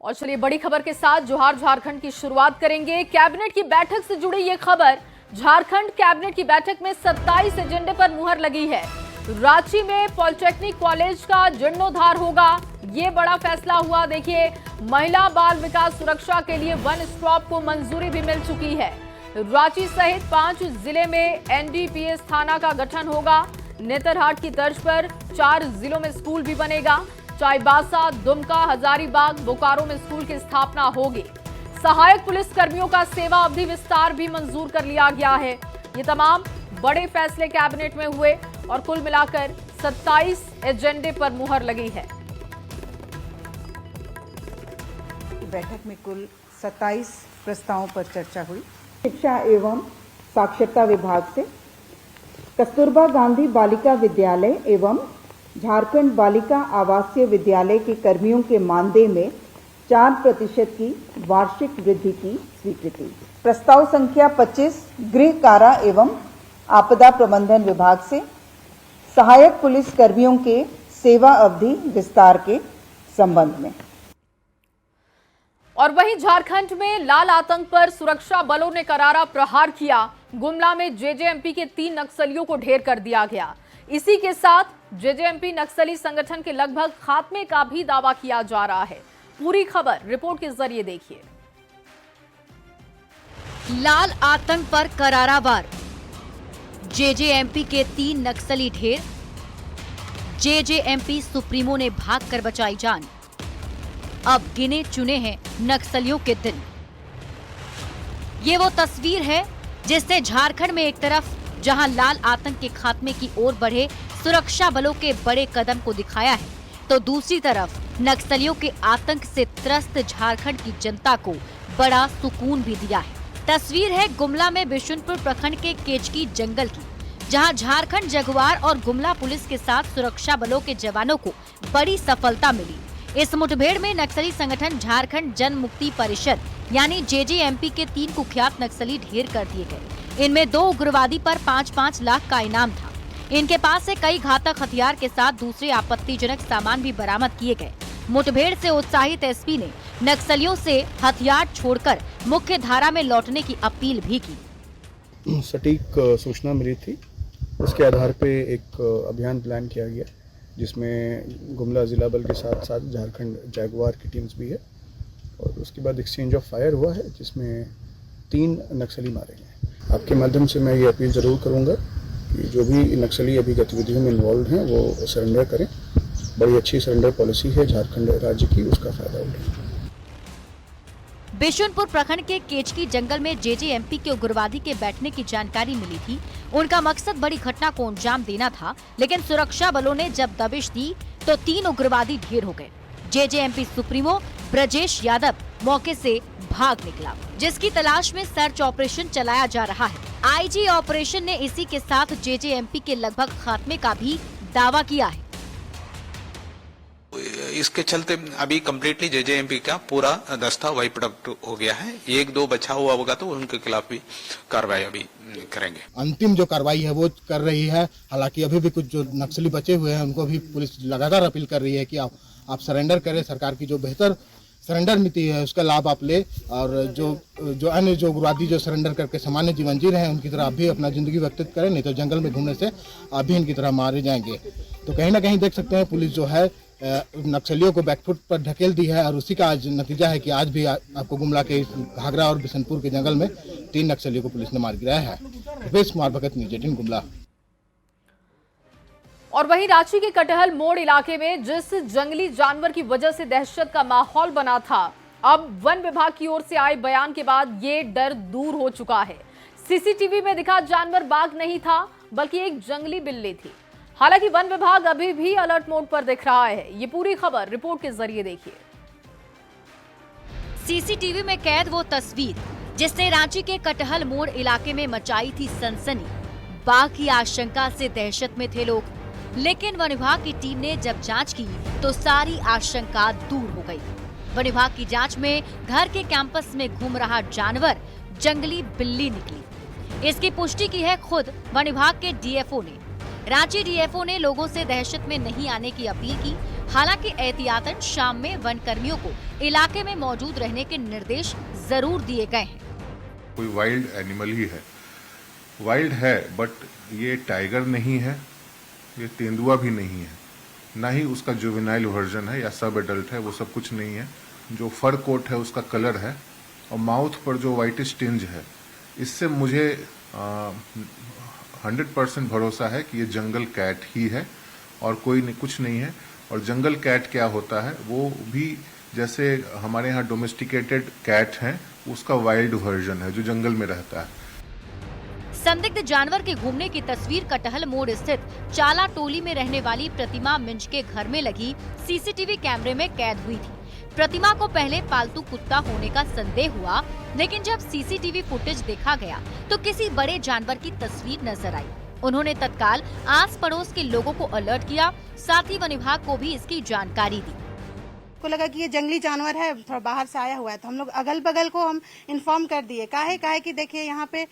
और चलिए बड़ी खबर के साथ जोहार झारखंड की शुरुआत करेंगे। कैबिनेट की बैठक से जुड़ी ये खबर, झारखंड कैबिनेट की बैठक में 27 एजेंडे पर मुहर लगी है। रांची में पॉलिटेक्निक कॉलेज का जीर्णोद्धार होगा, ये बड़ा फैसला हुआ। देखिए, महिला बाल विकास सुरक्षा के लिए वन स्टॉप को मंजूरी भी मिल चुकी है। रांची सहित 5 जिले में एनडीपीएस थाना का गठन होगा। नेतरहाट की तर्ज पर 4 जिलों में स्कूल भी बनेगा। चाईबासा, दुमका, हजारीबाग, बोकारो में स्कूल की स्थापना होगी। सहायक पुलिस कर्मियों का सेवा अवधि विस्तार भी मंजूर कर लिया गया है। ये तमाम बड़े फैसले कैबिनेट में हुए और कुल मिलाकर 27 एजेंडे पर मुहर लगी है। बैठक में कुल 27 प्रस्तावों पर चर्चा हुई। शिक्षा एवं साक्षरता विभाग से कस्तूरबा गांधी बालिका विद्यालय एवं झारखंड बालिका आवासीय विद्यालय के कर्मियों के मानदेय में 4% की वार्षिक वृद्धि की स्वीकृति। प्रस्ताव संख्या 25 गृह कारा एवं आपदा प्रबंधन विभाग से सहायक पुलिस कर्मियों के सेवा अवधि विस्तार के संबंध में। और वहीं झारखंड में लाल आतंक पर सुरक्षा बलों ने करारा प्रहार किया। गुमला में जेजेएमपी के 3 नक्सलियों को ढेर कर दिया गया। इसी के साथ जेजेएमपी नक्सली संगठन के लगभग खात्मे का भी दावा किया जा रहा है। पूरी खबर रिपोर्ट के जरिए देखिए। लाल आतंक पर करारा वार, जेजेएमपी के 3 नक्सली ढेर, जेजेएमपी सुप्रीमो ने भागकर बचाई जान। अब गिने चुने हैं नक्सलियों के दिन। ये वो तस्वीर है जिससे झारखंड में एक तरफ जहां लाल आतंक के खात्मे की ओर बढ़े सुरक्षा बलों के बड़े कदम को दिखाया है, तो दूसरी तरफ नक्सलियों के आतंक से त्रस्त झारखंड की जनता को बड़ा सुकून भी दिया है। तस्वीर है गुमला में बिशुनपुर प्रखंड के केचकी जंगल की, जहां झारखंड जगुआर और गुमला पुलिस के साथ सुरक्षा बलों के जवानों को बड़ी सफलता मिली। इस मुठभेड़ में नक्सली संगठन झारखंड जन मुक्ति परिषद यानी जेजेएमपी के 3 कुख्यात नक्सली ढेर कर दिए गए। इनमें 2 उग्रवादी पर 5-5 लाख का इनाम था। इनके पास से कई घातक हथियार के साथ दूसरे आपत्तिजनक सामान भी बरामद किए गए। मुठभेड़ से उत्साहित एसपी ने नक्सलियों से हथियार छोड़कर मुख्य धारा में लौटने की अपील भी की। सटीक सूचना मिली थी, उसके आधार पे एक अभियान प्लान किया गया, जिसमें गुमला जिला बल के साथ साथ झारखंड जगुआर की टीम्स भी है। और उसके बाद एक्सचेंज ऑफ फायर हुआ है, जिसमें 3 नक्सली मारे गए। आपके माध्यम से मैं ये अपील ज़रूर करूँगा कि जो भी नक्सली अभी गतिविधियों में इन्वॉल्व हैं वो सरेंडर करें। बड़ी अच्छी सरेंडर पॉलिसी है झारखंड राज्य की, उसका फायदा उठाएं। बिशुनपुर प्रखंड के केचकी जंगल में जेजेएमपी के उग्रवादी के बैठने की जानकारी मिली थी। उनका मकसद बड़ी घटना को अंजाम देना था, लेकिन सुरक्षा बलों ने जब दबिश दी तो 3 उग्रवादी ढेर हो गए। जेजेएमपी सुप्रीमो ब्रजेश यादव मौके से भाग निकला, जिसकी तलाश में सर्च ऑपरेशन चलाया जा रहा है। आईजी ऑपरेशन ने इसी के साथ जेजेएमपी के लगभग खात्मे का भी दावा किया है। इसके चलते अभी कम्प्लीटली जेजेएमपी का पूरा दस्ता वाइप आउट हो गया है। 1-2 बचा हुआ होगा तो उनके खिलाफ भी कार्रवाई अभी करेंगे। अंतिम जो कार्रवाई है वो कर रही है। हालांकि अभी भी कुछ जो नक्सली बचे हुए हैं उनको भी पुलिस लगातार अपील कर रही है कि आप सरेंडर करें। सरकार की जो बेहतर सरेंडर नीति है उसका लाभ आप ले, और जो अन्य जो उग्रवादी जो सरेंडर करके सामान्य जीवन जी रहे हैं उनकी तरह आप भी अपना जिंदगी व्यतीत करें, नहीं तो जंगल में घूमने से आप भी इनकी तरह मारे जाएंगे। तो कहीं ना कहीं देख सकते हैं पुलिस जो है नक्सलियों को बैकफुट पर ढकेल दी है, और उसी का आज नतीजा है कि आज भी आपको गुमला के घाघरा और बिशनपुर के जंगल में 3 नक्सलियों को पुलिस ने मार गिराया है। रुपेश कुमार भगत, न्यूज़ 18 गुमला। और वहीं रांची के कटहल मोड़ इलाके में जिस जंगली जानवर की वजह से दहशत का माहौल बना था, अब वन विभाग की ओर से आए बयान के बाद ये डर दूर हो चुका है। सीसीटीवी में दिखा जानवर बाघ नहीं था, बल्कि एक जंगली बिल्ली थी। हालांकि वन विभाग अभी भी अलर्ट मोड पर दिख रहा है। ये पूरी खबर रिपोर्ट के जरिए देखिए। सीसीटीवी में कैद वो तस्वीर जिसने रांची के कटहल मोड़ इलाके में मचाई थी सनसनी। बाघ की आशंका से दहशत में थे लोग, लेकिन वन विभाग की टीम ने जब जांच की तो सारी आशंका दूर हो गई। वन विभाग की जांच में घर के कैंपस में घूम रहा जानवर जंगली बिल्ली निकली। इसकी पुष्टि की है खुद वन विभाग के डीएफओ ने। रांची डीएफओ ने लोगों से दहशत में नहीं आने की अपील की। हालांकि एहतियातन शाम में वन कर्मियों को इलाके में मौजूद रहने के निर्देश जरूर दिए गए हैं। कोई वाइल्ड एनिमल ही है, वाइल्ड है, बट ये टाइगर नहीं है, ये तेंदुआ भी नहीं है, ना ही उसका जुवेनाइल वर्जन है या सब एडल्ट है, वो सब कुछ नहीं है। जो फर कोट है उसका कलर है और माउथ पर जो वाइटिश टिंज है, इससे मुझे 100% भरोसा है कि ये जंगल कैट ही है और कुछ नहीं है। और जंगल कैट क्या होता है, वो भी जैसे हमारे यहाँ डोमेस्टिकेटेड कैट हैं, उसका वाइल्ड वर्जन है जो जंगल में रहता है। संदिग्ध जानवर के घूमने की तस्वीर कटहल मोड़ स्थित चाला टोली में रहने वाली प्रतिमा मिंज के घर में लगी सीसीटीवी कैमरे में कैद हुई थी। प्रतिमा को पहले पालतू कुत्ता होने का संदेह हुआ, लेकिन जब सीसीटीवी फुटेज देखा गया तो किसी बड़े जानवर की तस्वीर नजर आई। उन्होंने तत्काल आस पड़ोस के लोगों को अलर्ट किया, साथ ही वन विभाग को भी इसकी जानकारी दी। को लगा कि ये जंगली जानवर है, थोड़ा बाहर से आया हुआ है, तो हम लोग अगल बगल को हम इन्फॉर्म कर दिए। काहे कि देखिए यहाँ पे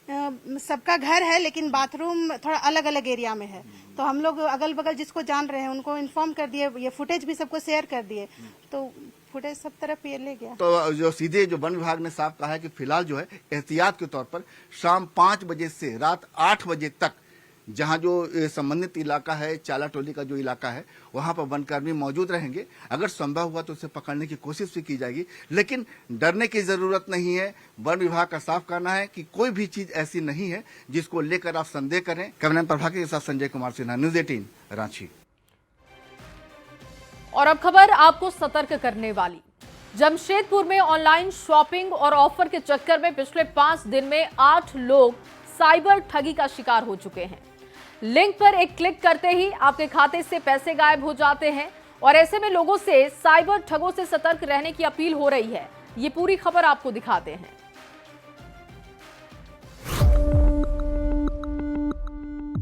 सबका घर है, लेकिन बाथरूम थोड़ा अलग अलग एरिया में है, तो हम लोग अगल बगल जिसको जान रहे हैं उनको इन्फॉर्म कर दिए। ये फुटेज भी सबको शेयर कर दिए, तो फुटेज सब तरफ ये ले गया। तो जो सीधे जो वन विभाग ने साफ कहा है कि फिलहाल जो है एहतियात के तौर पर शाम 5 बजे से रात 8 बजे तक जहां जो संबंधित इलाका है, चाला टोली का जो इलाका है, वहां पर वनकर्मी मौजूद रहेंगे। अगर संभव हुआ तो उसे पकड़ने की कोशिश भी की जाएगी, लेकिन डरने की जरूरत नहीं है। वन विभाग का साफ कहना है कि कोई भी चीज ऐसी नहीं है जिसको लेकर आप संदेह करें। कैमरामैन प्रभाकर के साथ संजय कुमार सिन्हा, न्यूज 18 रांची। और अब खबर आपको सतर्क करने वाली। जमशेदपुर में ऑनलाइन शॉपिंग और ऑफर के चक्कर में पिछले 5 दिन में 8 लोग साइबर ठगी का शिकार हो चुके हैं। लिंक पर एक क्लिक करते ही आपके खाते से पैसे गायब हो जाते हैं और ऐसे में लोगों से साइबर ठगों से सतर्क रहने की अपील हो रही है। ये पूरी खबर आपको दिखाते हैं।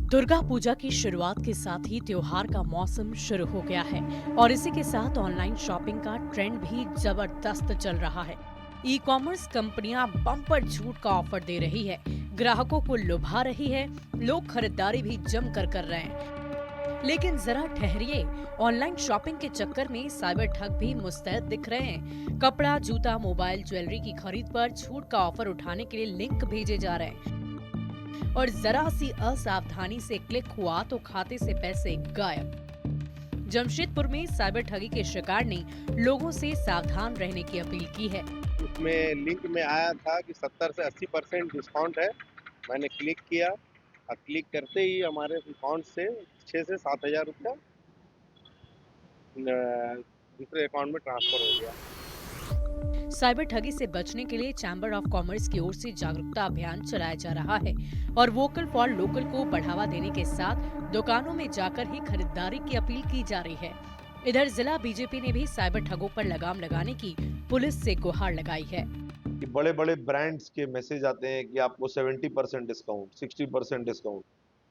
दुर्गा पूजा की शुरुआत के साथ ही त्योहार का मौसम शुरू हो गया है और इसी के साथ ऑनलाइन शॉपिंग का ट्रेंड भी जबरदस्त चल रहा है। ई कॉमर्स कंपनियां बम्पर छूट का ऑफर दे रही है, ग्राहकों को लुभा रही है, लोग खरीदारी भी जमकर कर रहे हैं। लेकिन जरा ठहरिए, ऑनलाइन शॉपिंग के चक्कर में साइबर ठग भी मुस्तैद दिख रहे हैं। कपड़ा, जूता, मोबाइल, ज्वेलरी की खरीद पर छूट का ऑफर उठाने के लिए लिंक भेजे जा रहे हैं और जरा सी असावधानी से क्लिक हुआ तो खाते से पैसे गायब। जमशेदपुर में साइबर ठगी के शिकार ने लोगों से सावधान रहने की अपील की है। उसमें लिंक में आया था कि 70 से 80% डिस्काउंट है। मैंने क्लिक किया और क्लिक करते ही हमारे अकाउंट से 6 से 7 हज़ार रुपया दूसरे अकाउंट में ट्रांसफर हो गया। साइबर ठगी से बचने के लिए चैम्बर ऑफ कॉमर्स की ओर से जागरूकता अभियान चलाया जा रहा है और वोकल फॉर लोकल को बढ़ावा देने के साथ दुकानों में जाकर ही खरीदारी की अपील की जा रही है। इधर जिला बीजेपी ने भी साइबर ठगों पर लगाम लगाने की पुलिस से गुहार लगाई है। बड़े बड़े ब्रांड्स के मैसेज आते हैं कि आपको 70% डिस्काउंट, 60% डिस्काउंट,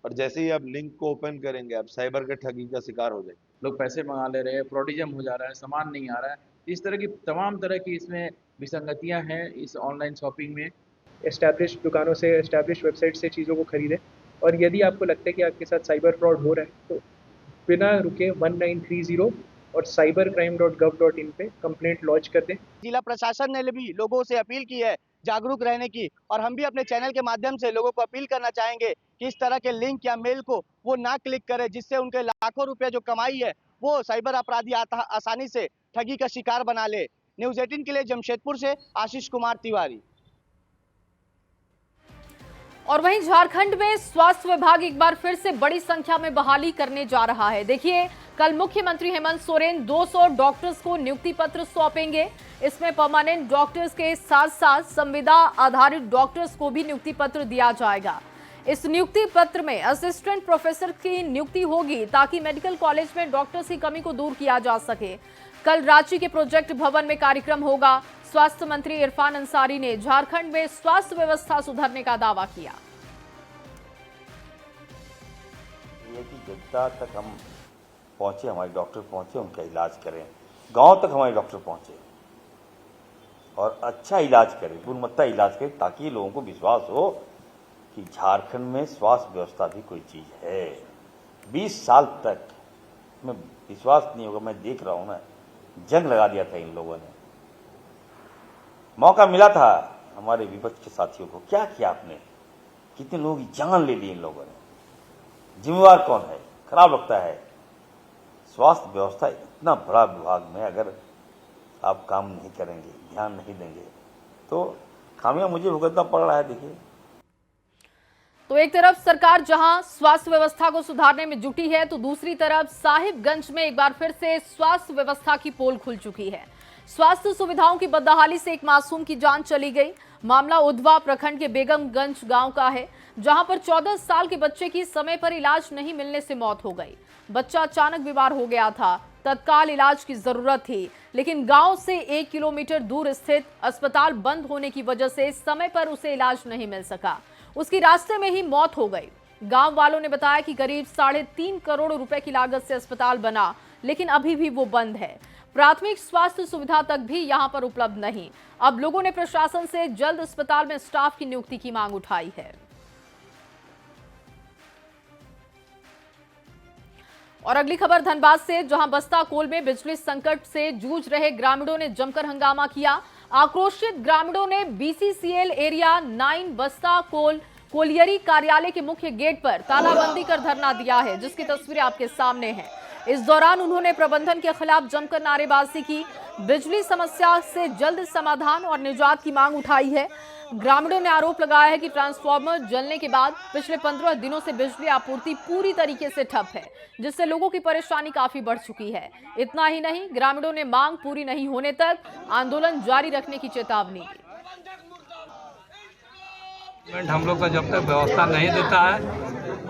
और जैसे ही आप लिंक को ओपन करेंगे आप साइबर के ठगी का शिकार हो जाएंगे। लोग पैसे मंगा ले रहे हैं, फ्रॉडिज्म हो जा रहा है, सामान नहीं आ रहा है। इस तरह की तमाम तरह की इसमें विसंगतियां हैं इस ऑनलाइन शॉपिंग में। एस्टैब्लिश दुकानों से, एस्टैब्लिश वेबसाइट से चीज़ों को खरीदें और यदि आपको लगता है कि आपके साथ साइबर फ्रॉड हो रहा है तो बिना रुके 1930 और cybercrime.gov.in पे कंप्लेंट लॉन्च कर दें। जिला प्रशासन ने भी लोगों से अपील की है जागरूक रहने की, और हम भी अपने चैनल के माध्यम से लोगों को अपील करना चाहेंगे कि इस तरह के लिंक या मेल को वो ना क्लिक करें, जिससे उनके लाखों रुपए जो कमाई है वो साइबर अपराधी आसानी से ठगी का शिकार बना ले। न्यूज 18 के लिए जमशेदपुर से आशीष कुमार तिवारी। और वहीं झारखंड में स्वास्थ्य विभाग एक बार फिर से बड़ी संख्या में बहाली करने जा रहा है। देखिए, कल मुख्यमंत्री हेमंत सोरेन 200 डॉक्टर्स को नियुक्ति पत्र सौंपेंगे। इसमें परमानेंट डॉक्टर्स के साथ साथ संविदा आधारित डॉक्टर्स को भी नियुक्ति पत्र दिया जाएगा। इस नियुक्ति पत्र में असिस्टेंट प्रोफेसर की नियुक्ति होगी ताकि मेडिकल कॉलेज में डॉक्टर्स की कमी को दूर किया जा सके। कल रांची के प्रोजेक्ट भवन में कार्यक्रम होगा। स्वास्थ्य मंत्री इरफान अंसारी ने झारखंड में स्वास्थ्य व्यवस्था सुधारने का दावा किया। ये कि जनता तक हम पहुंचे, हमारे डॉक्टर पहुंचे, उनका इलाज करें, गांव तक हमारे डॉक्टर पहुंचे और अच्छा इलाज करें, गुणवत्ता इलाज करें, ताकि लोगों को विश्वास हो कि झारखंड में स्वास्थ्य व्यवस्था भी कोई चीज है। 20 साल तक मैं विश्वास नहीं होगा, मैं देख रहा हूँ ना, जंग लगा दिया था इन लोगों ने। मौका मिला था हमारे विपक्ष के साथियों को, क्या किया आपने? कितने लोगों की जान ले ली इन लोगों ने। जिम्मेवार कौन है? खराब लगता है। स्वास्थ्य व्यवस्था इतना बड़ा विभाग में अगर आप काम नहीं करेंगे, ध्यान नहीं देंगे, तो खामियां मुझे भुगतना पड़ रहा है। देखिए, तो एक तरफ सरकार जहां स्वास्थ्य व्यवस्था को सुधारने में जुटी है, तो दूसरी तरफ साहिबगंज में एक बार फिर से स्वास्थ्य व्यवस्था की पोल खुल चुकी है। स्वास्थ्य सुविधाओं की बदहाली से एक मासूम की जान चली गई। मामला उधवा प्रखंड के बेगमगंज गांव का है, जहां पर 14 साल के बच्चे की समय पर इलाज नहीं मिलने से मौत हो गई। बच्चा अचानक बीमार हो गया था, तत्काल इलाज की जरूरत थी, लेकिन गांव से 1 किलोमीटर दूर स्थित अस्पताल बंद होने की वजह से समय पर उसे इलाज नहीं मिल सका। उसकी रास्ते में ही मौत हो गई। गांव वालों ने बताया कि करीब 3.5 करोड़ रुपए की लागत से अस्पताल बना, लेकिन अभी भी वो बंद है। प्राथमिक स्वास्थ्य सुविधा तक भी यहां पर उपलब्ध नहीं। अब लोगों ने प्रशासन से जल्द अस्पताल में स्टाफ की नियुक्ति की मांग उठाई है। और अगली खबर धनबाद से, जहां बस्ता कोल में बिजली संकट से जूझ रहे ग्रामीणों ने जमकर हंगामा किया। आक्रोशित ग्रामीणों ने BCCL एरिया 9 बस्ता कोल कोलियरी कार्यालय के मुख्य गेट पर तालाबंदी कर धरना दिया है, जिसकी तस्वीरें आपके सामने हैं। इस दौरान उन्होंने प्रबंधन के खिलाफ जमकर नारेबाजी की। बिजली समस्या से जल्द समाधान और निजात की मांग उठाई है। ग्रामीणों ने आरोप लगाया है कि ट्रांसफार्मर जलने के बाद पिछले 15 दिनों से बिजली आपूर्ति पूरी तरीके से ठप है, जिससे लोगों की परेशानी काफी बढ़ चुकी है। इतना ही नहीं, ग्रामीणों ने मांग पूरी नहीं होने तक आंदोलन जारी रखने की चेतावनी दी। हम लोग का जब तक व्यवस्था नहीं देता है,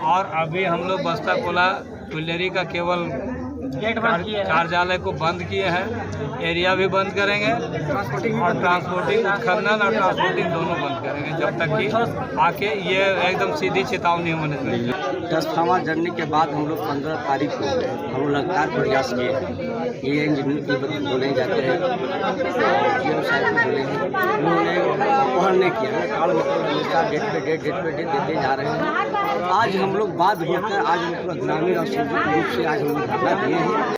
और अभी हम लोग बस्ता कोला कोलियरी का केवल कार्यालय को बंद किए हैं, एरिया भी बंद करेंगे और ट्रांसपोर्टिंग खनन और ट्रांसपोर्टिंग दोनों बंद करेंगे, जब तक कि आके ये एकदम सीधी चेतावनी होने देंगे। ट्रांसफार्मर जलने के बाद हम लोग 15 तारीख को हम लोग लगातार प्रयास किए। ये इंजीनियर की बोले जाते हैं, GM साहब को बोले हैं, उन्होंने पहल नहीं किया। डेट पे डेट देते जा रहे हैं। आज हम लोग बाध्य होकर आज हम लोग ग्रामीण और संयुक्त रूप से आज हम लोग धरना दिए हैं।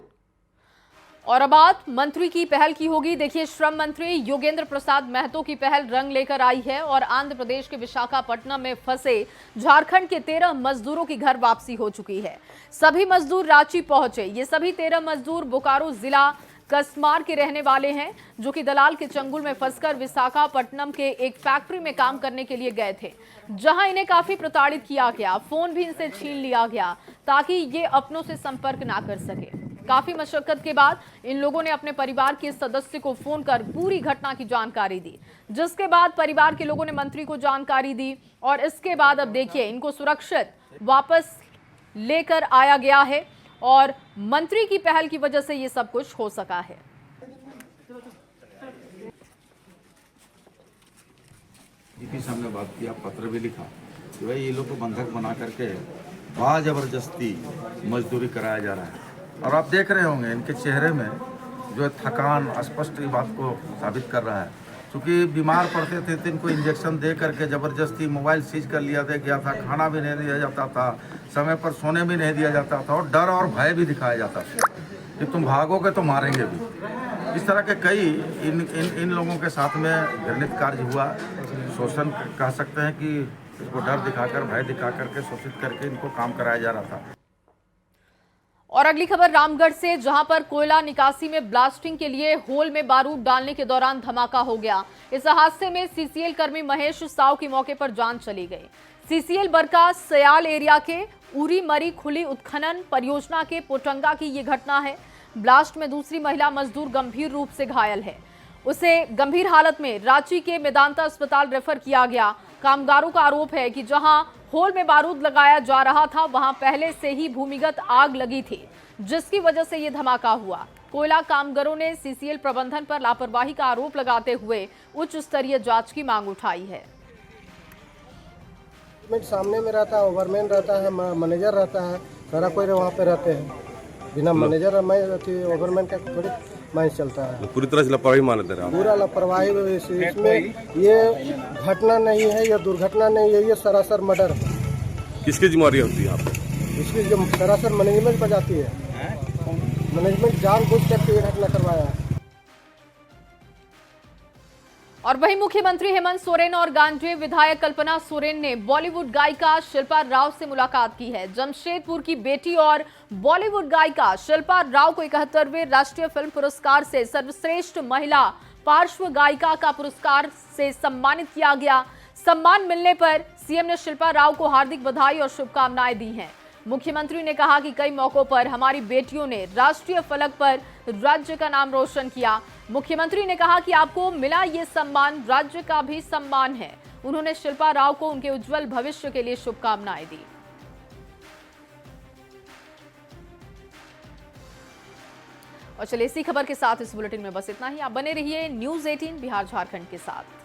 और अब बात मंत्री की पहल की होगी। देखिए, श्रम मंत्री योगेंद्र प्रसाद महतो की पहल रंग लेकर आई है और आंध्र प्रदेश के विशाखापट्टनम में फंसे झारखंड के 13 मजदूरों की घर वापसी हो चुकी है। सभी मजदूर रांची पहुंचे। ये सभी 13 मजदूर बोकारो जिला कसमार के रहने वाले हैं, जो कि दलाल के चंगुल में फंसकर विशाखापट्टनम के एक फैक्ट्री में काम करने के लिए गए थे, जहां इन्हें काफी प्रताड़ित किया गया। फोन भी इनसे छीन लिया गया ताकि ये अपनों से संपर्क ना कर सके। काफी मशक्कत के बाद इन लोगों ने अपने परिवार के सदस्य को फोन कर पूरी घटना की जानकारी दी, जिसके बाद परिवार के लोगों ने मंत्री को जानकारी दी और इसके बाद अब देखिए इनको सुरक्षित वापस लेकर आया गया है और मंत्री की पहल की वजह से ये सब कुछ हो सका है। डीपी साहब ने बात किया, पत्र भी लिखा कि भाई ये लोग को बंधक बना करके बड़ा जबरदस्ती मजदूरी कराया जा रहा है। और आप देख रहे होंगे इनके चेहरे में जो थकान स्पष्ट बात को साबित कर रहा है। क्योंकि बीमार पड़ते थे तो इनको इंजेक्शन दे करके ज़बरदस्ती मोबाइल सीज कर लिया गया था, खाना भी नहीं दिया जाता था, समय पर सोने भी नहीं दिया जाता था और डर और भय भी दिखाया जाता था कि तुम भागोगे तो मारेंगे भी। इस तरह के कई इन लोगों के साथ में घृणित कार्य हुआ। शोषण कह सकते हैं कि इसको डर दिखाकर, भय दिखा करके, शोषित करके इनको काम कराया जा रहा था। और अगली खबर रामगढ़ से, जहां पर कोयला निकासी में ब्लास्टिंग के लिए होल में बारूद डालने के दौरान धमाका हो गया। इस हादसे में CCL कर्मी महेश साव की मौके पर जान चली गई। CCL बरका सयाल एरिया के उरी मरी खुली उत्खनन परियोजना के पोटंगा की ये घटना है। ब्लास्ट में दूसरी महिला मजदूर गंभीर रूप से घायल है। उसे गंभीर हालत में रांची के मेदांता अस्पताल रेफर किया गया। कामगारों का आरोप है कि जहां होल में बारूद लगाया जा रहा था, वहां पहले से ही भूमिगत आग लगी थी, जिसकी वजह से ये धमाका हुआ। कोयला कामगारों ने CCL प्रबंधन पर लापरवाही का आरोप लगाते हुए उच्च स्तरीय जांच की मांग उठाई है। सामने में रहता है, ओवरमैन रहता है, मैनेजर रहता है, सारा कोई वहाँ पे रहते हैं। बिना मैनेजर ओवरमैन का थोड़ी माइंस चलता है। पूरी तरह से लापरवाही मानते हैं। पूरा लापरवाही इसमें ये घटना नहीं है, ये दुर्घटना नहीं है, ये सरासर मर्डर है। किसकी जिम्मेदारी होती है यहाँ पे? इसकी जो सरासर मैनेजमेंट पर जाती है, मैनेजमेंट जानबूझ कर के घटना करवाया है। और वहीं मुख्यमंत्री हेमंत सोरेन और गांधी विधायक कल्पना सोरेन ने बॉलीवुड गायिका शिल्पा राव से मुलाकात की है। जमशेदपुर की बेटी और बॉलीवुड गायिका शिल्पा राव को 71वें राष्ट्रीय फिल्म पुरस्कार से सर्वश्रेष्ठ महिला पार्श्व गायिका का पुरस्कार से सम्मानित किया गया। सम्मान मिलने पर सीएम ने शिल्पा राव को हार्दिक बधाई और शुभकामनाएं दी हैं। मुख्यमंत्री ने कहा कि कई मौकों पर हमारी बेटियों ने राष्ट्रीय फलक पर राज्य का नाम रोशन किया। मुख्यमंत्री ने कहा कि आपको मिला ये सम्मान राज्य का भी सम्मान है। उन्होंने शिल्पा राव को उनके उज्जवल भविष्य के लिए शुभकामनाएं दी। और चलिए इसी खबर के साथ इस बुलेटिन में बस इतना ही। आप बने रहिए न्यूज़ 18 बिहार झारखंड के साथ।